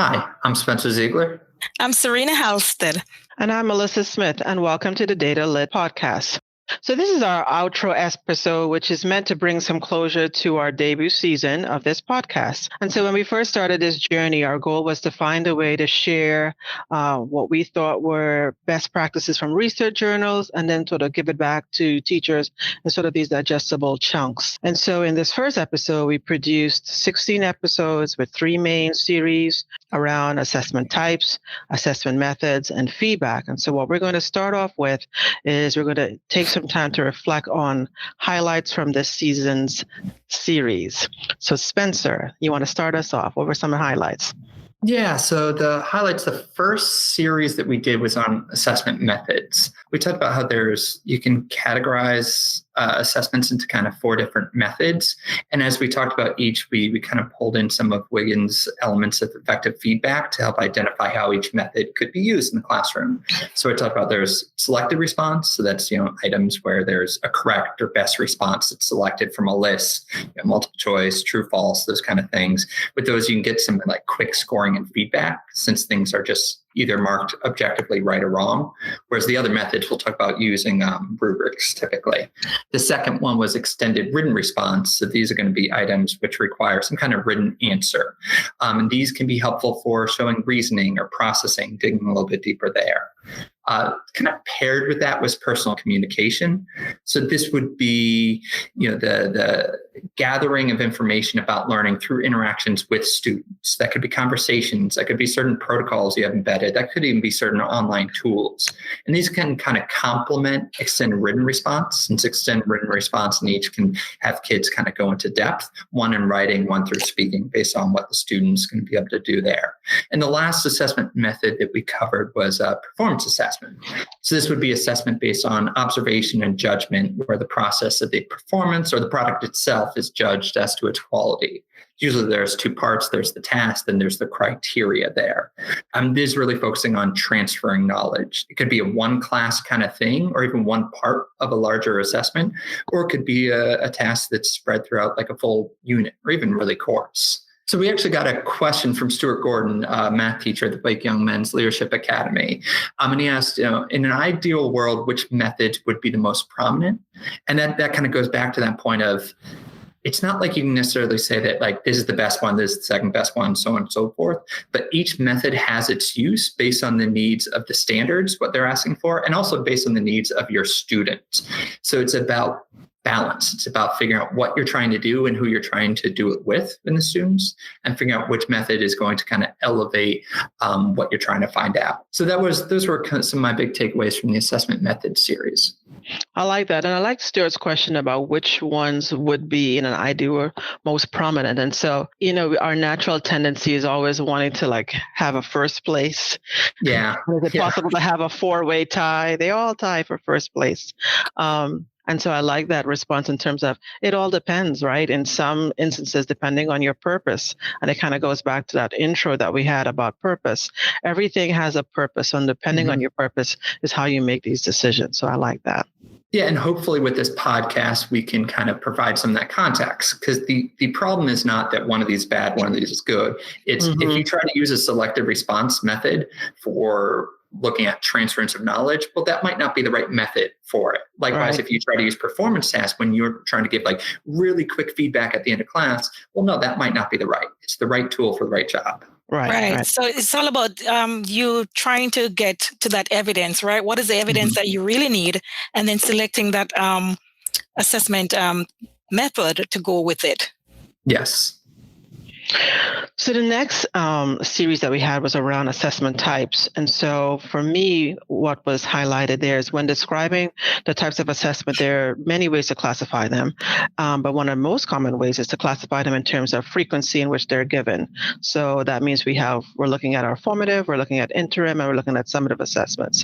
Hi, I'm Spencer Ziegler. I'm Serena Halstead. And I'm Mellisa Smith, and welcome to the Data Lit Podcast. So this is our outro episode, which is meant to bring some closure to our debut season of this podcast. And so when we first started this journey, our goal was to find a way to share what we thought were best practices from research journals, and then sort of give it back to teachers in sort of these digestible chunks. And so in this first episode, we produced 16 episodes with 3 main series around assessment types, assessment methods, and feedback. And so what we're going to start off with is we're going to take some time to reflect on highlights from this season's series. So Spencer, you want to start us off? What were some of the highlights? Yeah, so the highlights, the first series that we did was on assessment methods. We talked about how you can categorize assessments into kind of 4 different methods. And as we talked about each, we kind of pulled in some of Wiggins' elements of effective feedback to help identify how each method could be used in the classroom. So we talked about there's selected response. So that's, items where there's a correct or best response that's selected from a list, multiple choice, true, false, those kind of things. With those, you can get some like quick scoring and feedback since things are just either marked objectively right or wrong, whereas the other methods we'll talk about using rubrics typically. The second one was extended written response. So these are going to be items which require some kind of written answer. And these can be helpful for showing reasoning or processing, digging a little bit deeper there. Kind of paired with that was personal communication. So this would be, the gathering of information about learning through interactions with students. That could be conversations. That could be certain protocols you have embedded. That could even be certain online tools. And these can kind of complement extended written response, since extended written response needs can have kids kind of go into depth, one in writing, one through speaking, based on what the student's going to be able to do there. And the last assessment method that we covered was performance assessment. So this would be assessment based on observation and judgment, where the process of the performance or the product itself is judged as to its quality. Usually there's 2 parts. There's the task, then there's the criteria there. This is really focusing on transferring knowledge. It could be a one class kind of thing, or even one part of a larger assessment, or it could be a task that's spread throughout like a full unit or even really course. So we actually got a question from Stuart Gordon, math teacher at the Blake Young Men's Leadership Academy. And he asked, in an ideal world, which methods would be the most prominent? And that kind of goes back to that point of, it's not like you can necessarily say that like this is the best one, this is the second best one, so on and so forth. But each method has its use based on the needs of the standards, what they're asking for, and also based on the needs of your students. So it's about balance. It's about figuring out what you're trying to do and who you're trying to do it with in the students, and figuring out which method is going to kind of elevate what you're trying to find out. So those were kind of some of my big takeaways from the assessment method series. I like that. And I like Stuart's question about which ones would be in an ideal most prominent. And so, our natural tendency is always wanting to like have a first place. Yeah. Is it possible to have a 4-way tie? They all tie for first place. And so I like that response in terms of it all depends, right? In some instances, depending on your purpose. And it kind of goes back to that intro that we had about purpose. Everything has a purpose, and depending on your purpose is how you make these decisions. So I like that. Yeah, and hopefully with this podcast, we can kind of provide some of that context, because the problem is not that one of these is bad, one of these is good. It's if you try to use a selective response method for looking at transference of knowledge, well, that might not be the right method for it. Likewise, if you try to use performance tasks when you're trying to give like really quick feedback at the end of class, well, no, that might not be it's the right tool for the right job. Right. So it's all about you trying to get to that evidence, right? What is the evidence that you really need? And then selecting that assessment method to go with it. Yes. So the next series that we had was around assessment types. And so for me, what was highlighted there is when describing the types of assessment, there are many ways to classify them. But one of the most common ways is to classify them in terms of frequency in which they're given. So that means we're looking at our formative, we're looking at interim, and we're looking at summative assessments.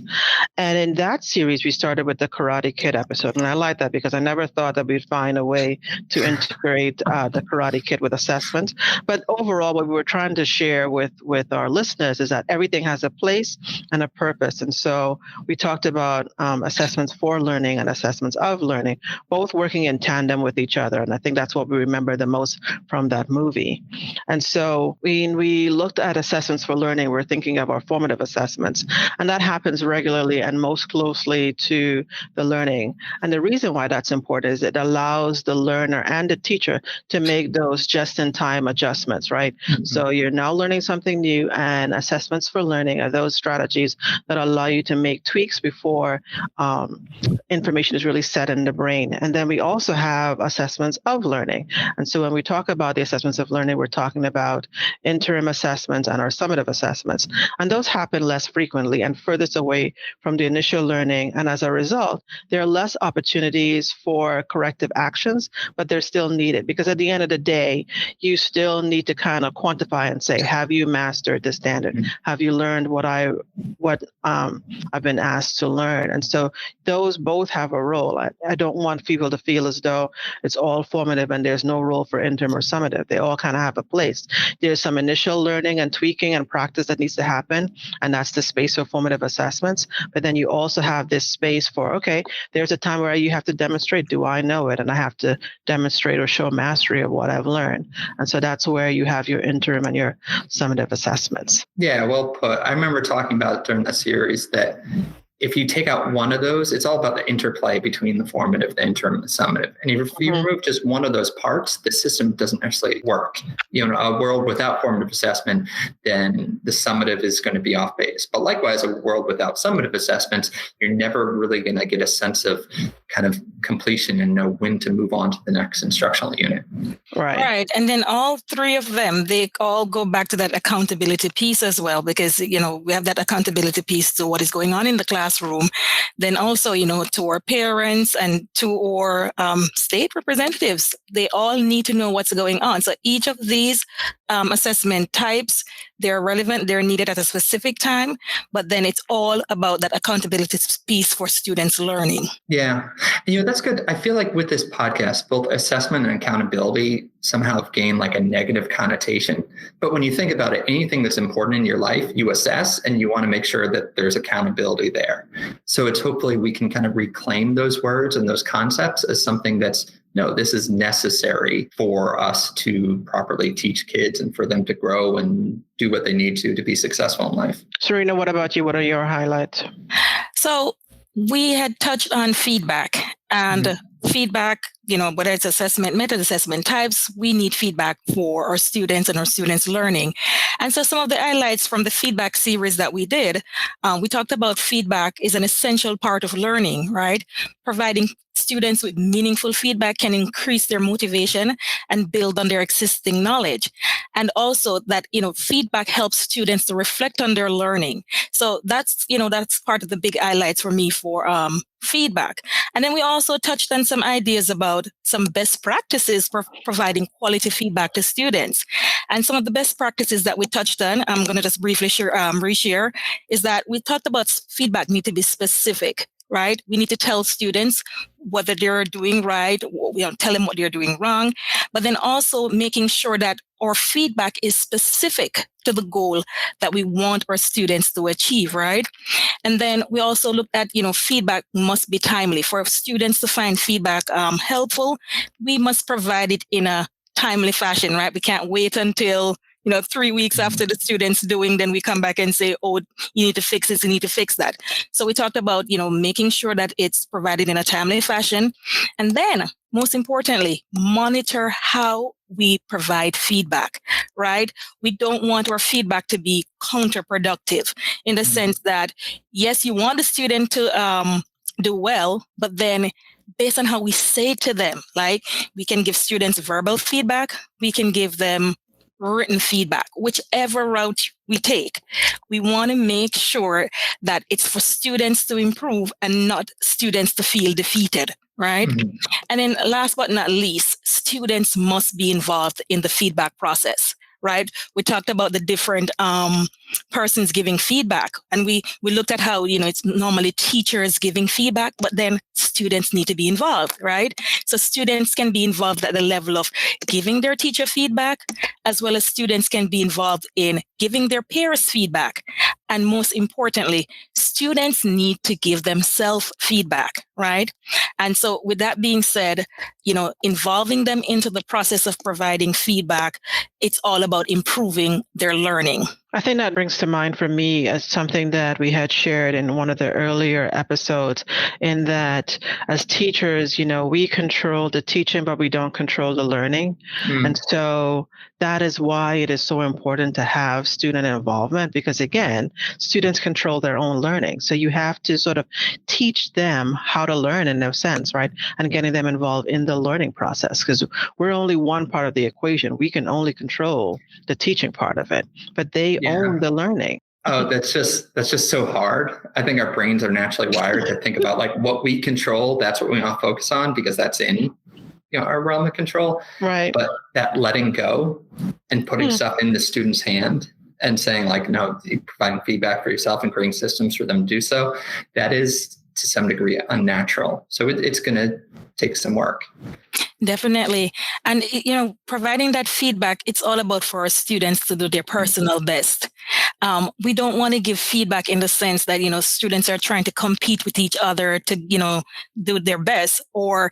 And in that series, we started with the Karate Kid episode. And I like that because I never thought that we'd find a way to integrate the Karate Kid with assessment. But But overall, what we were trying to share with our listeners is that everything has a place and a purpose. And so we talked about assessments for learning and assessments of learning, both working in tandem with each other. And I think that's what we remember the most from that movie. And so when we looked at assessments for learning, we're thinking of our formative assessments. And that happens regularly and most closely to the learning. And the reason why that's important is it allows the learner and the teacher to make those just-in-time adjustments, right? Mm-hmm. So you're now learning something new, and assessments for learning are those strategies that allow you to make tweaks before information is really set in the brain. And then we also have assessments of learning. And so when we talk about the assessments of learning, we're talking about interim assessments and our summative assessments. And those happen less frequently and furthest away from the initial learning. And as a result, there are less opportunities for corrective actions, but they're still needed, because at the end of the day, you still need to kind of quantify and say, have you mastered the standard? Mm-hmm. Have you learned what I've been asked to learn? And so those both have a role. I don't want people to feel as though it's all formative and there's no role for interim or summative. They all kind of have a place. There's some initial learning and tweaking and practice that needs to happen, and that's the space for formative assessments. But then you also have this space for, okay, there's a time where you have to demonstrate, do I know it? And I have to demonstrate or show mastery of what I've learned. And so that's where you have your interim and your summative assessments. Yeah, well put. I remember talking about during the series that if you take out one of those, it's all about the interplay between the formative, the interim, and the summative. And if you remove just one of those parts, the system doesn't necessarily work. A world without formative assessment, then the summative is going to be off base. But likewise, a world without summative assessments, you're never really going to get a sense of kind of completion and know when to move on to the next instructional unit. Right. And then all three of them, they all go back to that accountability piece as well, because, we have that accountability piece to what is going on in the classroom. Then also, to our parents and to our state representatives, they all need to know what's going on. So each of these assessment types, they're relevant, they're needed at a specific time, but then it's all about that accountability piece for students learning. Yeah. That's good. I feel like with this podcast, both assessment and accountability somehow have gained like a negative connotation. But when you think about it, anything that's important in your life, you assess and you want to make sure that there's accountability there. So it's hopefully we can kind of reclaim those words and those concepts as something that's, no, this is necessary for us to properly teach kids and for them to grow and do what they need to be successful in life. Serena, what about you? What are your highlights? So we had touched on feedback and feedback, whether it's assessment, method assessment types, we need feedback for our students and our students' learning. And so some of the highlights from the feedback series that we did, we talked about feedback is an essential part of learning, right? Providing students with meaningful feedback can increase their motivation and build on their existing knowledge. And also that, feedback helps students to reflect on their learning. So that's part of the big highlights for me for feedback. And then we also touched on some ideas about some best practices for providing quality feedback to students. And some of the best practices that we touched on, I'm going to just briefly reshare, is that we talked about feedback need to be specific. Right? We need to tell students whether they're doing right, tell them what they're doing wrong, but then also making sure that our feedback is specific to the goal that we want our students to achieve, right? And then we also looked at, feedback must be timely. For students to find feedback helpful, we must provide it in a timely fashion, right? We can't wait until 3 weeks after the student's doing, then we come back and say, oh, you need to fix this, you need to fix that. So we talked about, making sure that it's provided in a timely fashion. And then most importantly, monitor how we provide feedback, right? We don't want our feedback to be counterproductive in the sense that, yes, you want the student to do well, but then based on how we say to them, like we can give students verbal feedback, we can give them written feedback, whichever route we take. We want to make sure that it's for students to improve and not students to feel defeated, right? Mm-hmm. And then last but not least, students must be involved in the feedback process, right? We talked about the different persons giving feedback, and we looked at how, it's normally teachers giving feedback, but then students need to be involved, right? So students can be involved at the level of giving their teacher feedback, as well as students can be involved in giving their peers feedback. And most importantly, students need to give themselves feedback, right? And so with that being said, involving them into the process of providing feedback, it's all about improving their learning. I think that brings to mind for me as something that we had shared in one of the earlier episodes, in that as teachers, we control the teaching, but we don't control the learning. And so that is why it is so important to have student involvement, because again, students control their own learning. So you have to sort of teach them how to learn in a sense, right? And getting them involved in the learning process, because we're only one part of the equation. We can only control the teaching part of it, but they own the learning. Oh, that's just so hard. I think our brains are naturally wired to think about like what we control. That's what we want to focus on, because that's in our realm of control. Right. But that letting go and putting stuff in the student's hand and saying like, no, providing feedback for yourself and creating systems for them to do so, that is to some degree unnatural. So it's going to take some work. Definitely. And, providing that feedback, it's all about for our students to do their personal best. We don't want to give feedback in the sense that, students are trying to compete with each other to, do their best, or,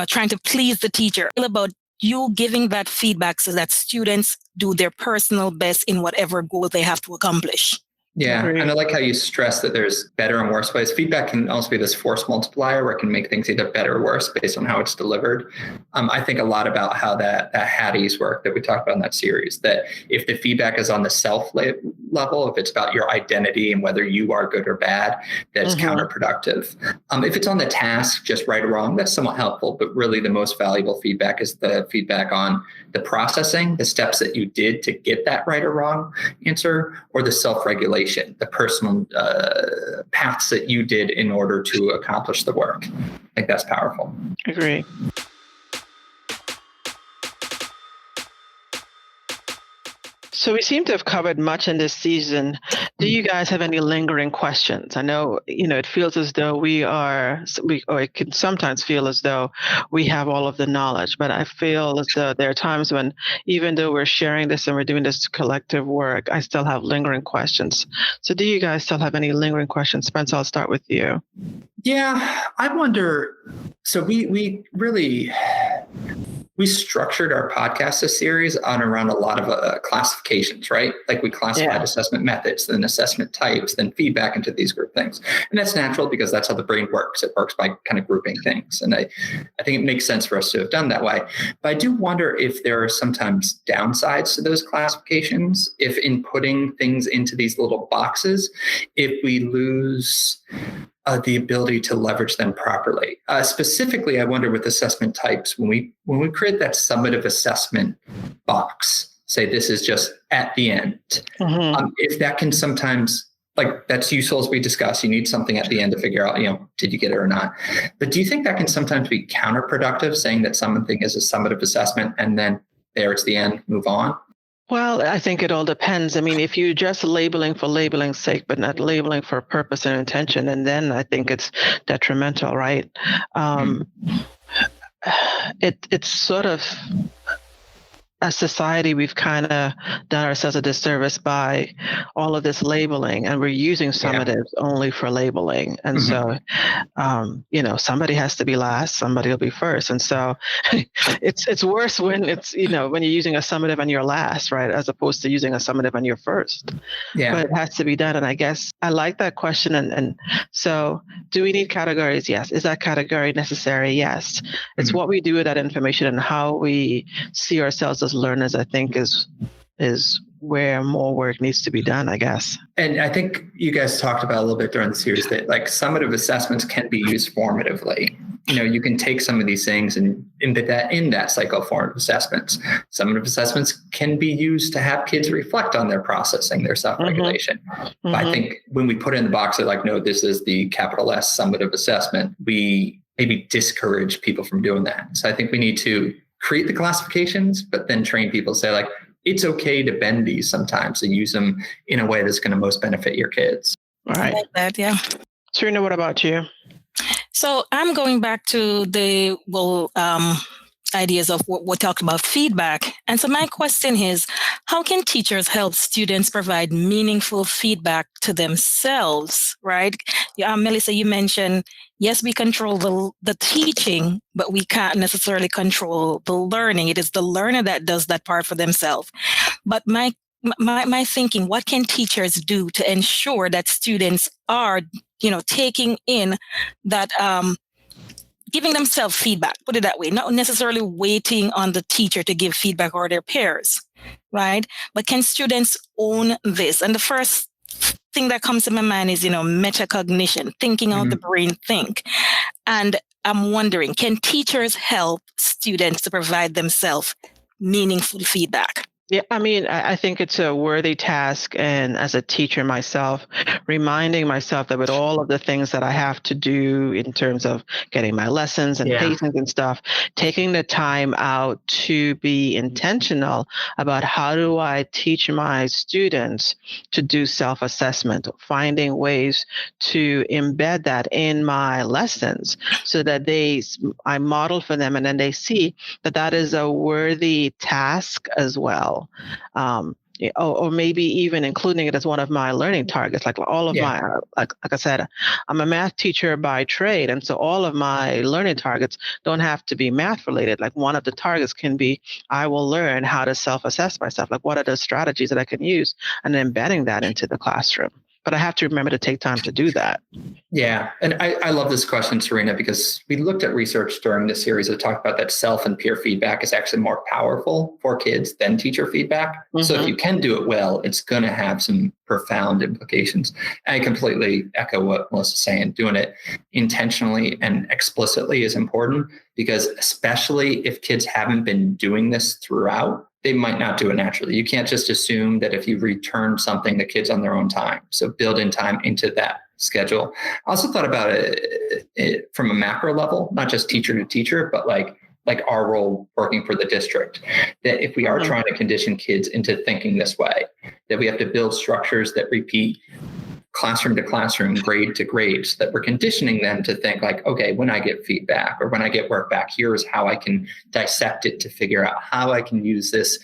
trying to please the teacher. It's all about you giving that feedback so that students do their personal best in whatever goal they have to accomplish. Yeah. And I like how you stress that there's better and worse ways. Feedback can also be this force multiplier where it can make things either better or worse based on how it's delivered. I think a lot about how that Hattie's work that we talked about in that series, that if the feedback is on the self level, if it's about your identity and whether you are good or bad, that's counterproductive. If it's on the task, just right or wrong, that's somewhat helpful. But really the most valuable feedback is the feedback on the processing, the steps that you did to get that right or wrong answer, or the self-regulation, the personal paths that you did in order to accomplish the work. I think that's powerful. Agree. So we seem to have covered much in this season. Do you guys have any lingering questions? I know, it feels as though or it can sometimes feel as though we have all of the knowledge, but I feel as though there are times when, even though we're sharing this and we're doing this collective work, I still have lingering questions. So do you guys still have any lingering questions? Spence, I'll start with you. Yeah, I wonder. So we structured our podcast this series around a lot of classifications, right? Like we classified assessment methods, then assessment types, then feedback into these group things. And that's natural because that's how the brain works. It works by kind of grouping things. And I think it makes sense for us to have done that way. But I do wonder if there are sometimes downsides to those classifications, if in putting things into these little boxes, if we lose the ability to leverage them properly. Specifically, I wonder with assessment types, when we create that summative assessment box, say this is just at the end, if that can sometimes, like that's useful as we discussed, you need something at the end to figure out, did you get it or not? But do you think that can sometimes be counterproductive, saying that something is a summative assessment and then there it's the end, move on? Well, I think it all depends. I mean, if you're just labeling for labeling's sake, but not labeling for purpose and intention, and then I think it's detrimental, right? It's sort of, as society, we've kind of done ourselves a disservice by all of this labeling, and we're using summatives only for labeling. And so, somebody has to be last, somebody will be first. And so it's worse when it's, when you're using a summative and you're last, right? As opposed to using a summative and you're first. Yeah. But it has to be done. And I guess I like that question. And so do we need categories? Yes. Is that category necessary? Yes. It's what we do with that information and how we see ourselves as learners, I think is where more work needs to be done, I guess. And I think you guys talked about a little bit during the series that like summative assessments can be used formatively. You can take some of these things and embed that in that cycle of formative assessments. Summative assessments can be used to have kids reflect on their processing, their self-regulation. But I think when we put it in the box of like, no, this is the capital S summative assessment, we maybe discourage people from doing that. So I think we need to create the classifications, but then train people to say like, it's okay to bend these sometimes and use them in a way that's going to most benefit your kids. All right. I like that, yeah. Serena, what about you? So I'm going back to the ideas of what we talked about feedback. And so my question is, how can teachers help students provide meaningful feedback to themselves, right? Mellisa, you mentioned, yes, we control the teaching, but we can't necessarily control the learning. It is the learner that does that part for themselves. But my thinking, what can teachers do to ensure that students are, taking in that, giving themselves feedback, put it that way, not necessarily waiting on the teacher to give feedback or their peers, right? But can students own this? And the first thing that comes to my mind is, metacognition, thinking out the brain think. And I'm wondering, can teachers help students to provide themselves meaningful feedback? Yeah, I mean, I think it's a worthy task. And as a teacher myself, reminding myself that with all of the things that I have to do in terms of getting my lessons and pacing and stuff, taking the time out to be intentional about how do I teach my students to do self-assessment, finding ways to embed that in my lessons so that I model for them and then they see that that is a worthy task as well. Or maybe even including it as one of my learning targets, like all of my, like I said, I'm a math teacher by trade. And so all of my learning targets don't have to be math related. Like one of the targets can be, I will learn how to self-assess myself. Like what are the strategies that I can use and embedding that into the classroom. But I have to remember to take time to do that. Yeah. And I love this question, Serena, because we looked at research during this series that talked about that self and peer feedback is actually more powerful for kids than teacher feedback. Mm-hmm. So if you can do it well, it's going to have some profound implications. I completely echo what Melissa's saying. Doing it intentionally and explicitly is important because especially if kids haven't been doing this throughout, they might not do it naturally. You can't just assume that if you return something, the kid's on their own time. So build in time into that schedule. I also thought about it from a macro level, not just teacher to teacher, but like our role working for the district, that if we are trying to condition kids into thinking this way, that we have to build structures that repeat classroom to classroom, grade to grade, so that we're conditioning them to think like, okay, when I get feedback or when I get work back, here's how I can dissect it to figure out how I can use this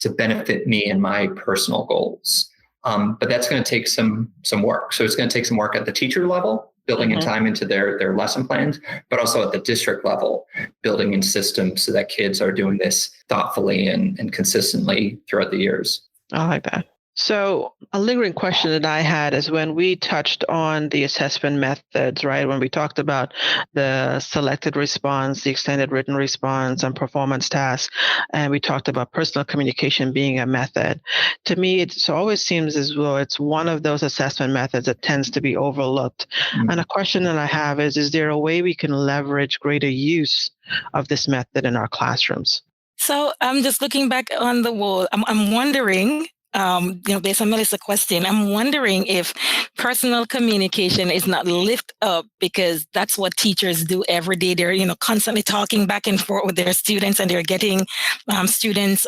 to benefit me and my personal goals. But that's going to take some work. So it's going to take some work at the teacher level, building in time into their lesson plans, but also at the district level, building in systems so that kids are doing this thoughtfully and consistently throughout the years. I like that. So a lingering question that I had is when we touched on the assessment methods, right? When we talked about the selected response, the extended written response, and performance tasks, and we talked about personal communication being a method. To me, it always seems as though it's one of those assessment methods that tends to be overlooked. Mm-hmm. And a question that I have is there a way we can leverage greater use of this method in our classrooms? So I'm just looking back on the wall. I'm wondering, based on Melissa's question, I'm wondering if personal communication is not lift up because that's what teachers do every day. They're, constantly talking back and forth with their students and they're getting students,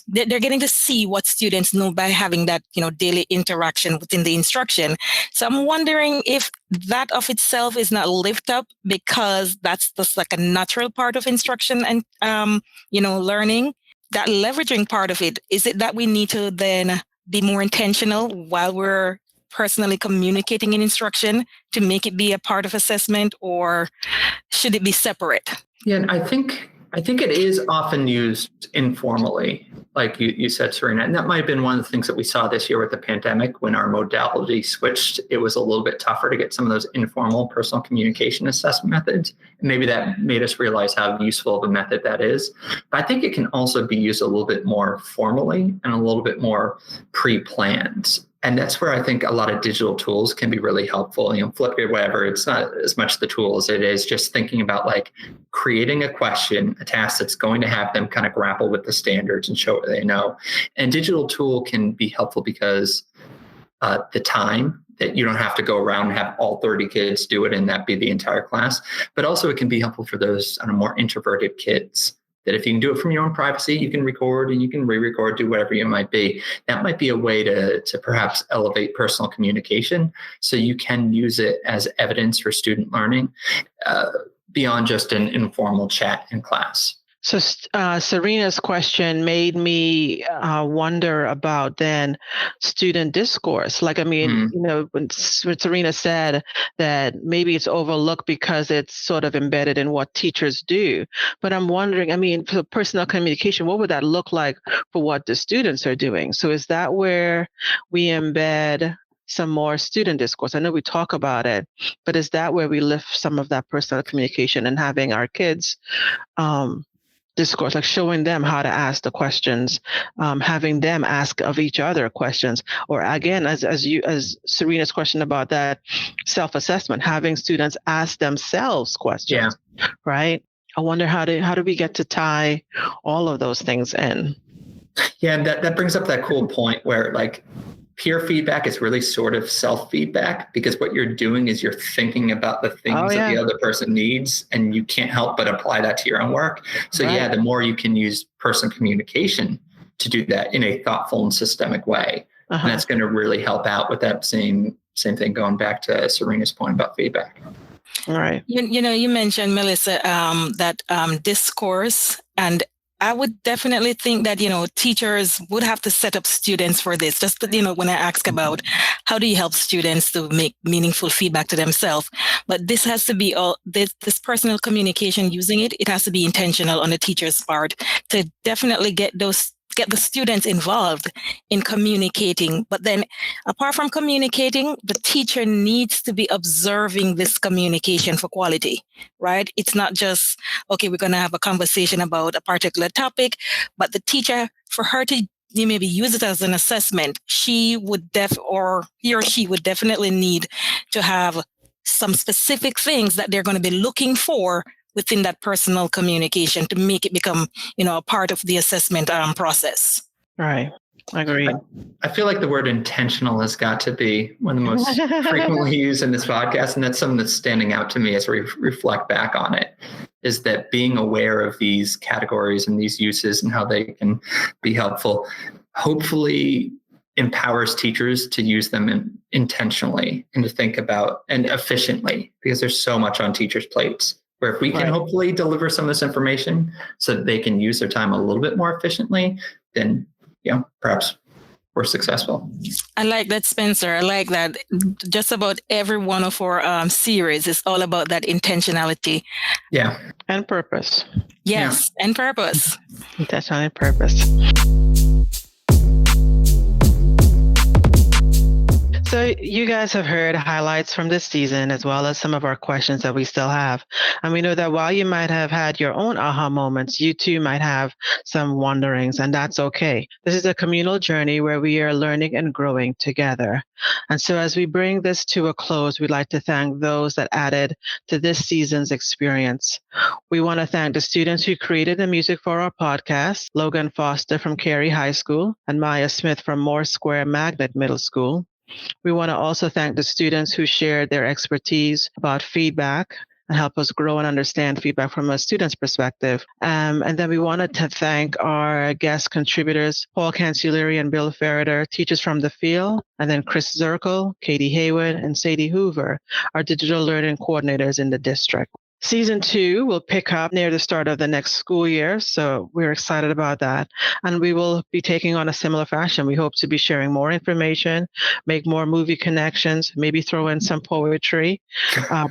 they're getting to see what students know by having that, daily interaction within the instruction. So I'm wondering if that of itself is not lift up because that's just like a natural part of instruction and, learning. That leveraging part of it, is it that we need to then be more intentional while we're personally communicating in instruction to make it be a part of assessment, or should it be separate? Yeah, and I think it is often used informally, like you said, Serena. And that might have been one of the things that we saw this year with the pandemic when our modality switched. It was a little bit tougher to get some of those informal personal communication assessment methods. And maybe that made us realize how useful of a method that is. But I think it can also be used a little bit more formally and a little bit more pre-planned. And that's where I think a lot of digital tools can be really helpful. Flipgrid, whatever, it's not as much the tool as it is just thinking about like creating a question, a task that's going to have them kind of grapple with the standards and show what they know. And digital tool can be helpful because the time that you don't have to go around and have all 30 kids do it and that be the entire class. But also it can be helpful for those more introverted kids that if you can do it from your own privacy, you can record and you can re-record, do whatever you might be. That might be a way to perhaps elevate personal communication so you can use it as evidence for student learning beyond just an informal chat in class. So Serena's question made me wonder about then student discourse. Like, I mean, when Serena said that maybe it's overlooked because it's sort of embedded in what teachers do. But I'm wondering, I mean, for personal communication, what would that look like for what the students are doing? So is that where we embed some more student discourse? I know we talk about it, but is that where we lift some of that personal communication and having our kids discourse, like showing them how to ask the questions, having them ask of each other questions, or again, as Serena's question about that self-assessment, having students ask themselves questions, right? I wonder how do we get to tie all of those things in? Yeah, and that brings up that cool point where like peer feedback is really sort of self-feedback, because what you're doing is you're thinking about the things that the other person needs, and you can't help but apply that to your own work. So the more you can use personal communication to do that in a thoughtful and systemic way, and that's going to really help out with that same thing, going back to Serena's point about feedback. All right. You mentioned, Mellisa, that discourse, and I would definitely think that, teachers would have to set up students for this. Just, when I ask about how do you help students to make meaningful feedback to themselves, but this has to be this personal communication using it has to be intentional on the teacher's part to definitely get the students involved in communicating. But then apart from communicating, the teacher needs to be observing this communication for quality, right? It's not just, okay, we're going to have a conversation about a particular topic, but the teacher, for her to maybe use it as an assessment, he or she would definitely need to have some specific things that they're going to be looking for within that personal communication to make it become, a part of the assessment process. Right. I agree. I feel like the word intentional has got to be one of the most frequently used in this podcast. And that's something that's standing out to me as we reflect back on it, is that being aware of these categories and these uses and how they can be helpful, hopefully empowers teachers to use them intentionally and to think about and efficiently, because there's so much on teachers' plates. Where if we can hopefully deliver some of this information so that they can use their time a little bit more efficiently, then, perhaps we're successful. I like that, Spencer. I like that. Just about every one of our series is all about that intentionality. Yeah. And purpose. Yes, and purpose. Intentionality and purpose. So you guys have heard highlights from this season, as well as some of our questions that we still have. And we know that while you might have had your own aha moments, you too might have some wonderings, and that's okay. This is a communal journey where we are learning and growing together. And so as we bring this to a close, we'd like to thank those that added to this season's experience. We want to thank the students who created the music for our podcast, Logan Foster from Carey High School and Maya Smith from Moore Square Magnet Middle School. We want to also thank the students who shared their expertise about feedback and help us grow and understand feedback from a student's perspective. And then we wanted to thank our guest contributors, Paul Cancellieri and Bill Ferreter, teachers from the field, and then Chris Zirkle, Katie Haywood, and Sadie Hoover, our digital learning coordinators in the district. Season 2 will pick up near the start of the next school year, so we're excited about that. And we will be taking on a similar fashion. We hope to be sharing more information, make more movie connections, maybe throw in some poetry,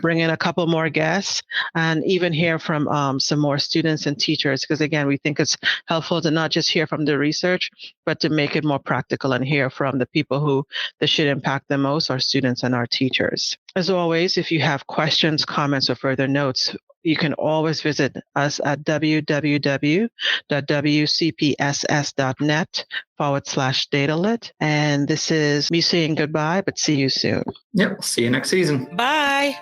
bring in a couple more guests, and even hear from some more students and teachers, because again, we think it's helpful to not just hear from the research, but to make it more practical and hear from the people who this should impact the most, our students and our teachers. As always, if you have questions, comments, or further notes, you can always visit us at www.wcpss.net/datalit. And this is me saying goodbye, but see you soon. Yep. See you next season. Bye.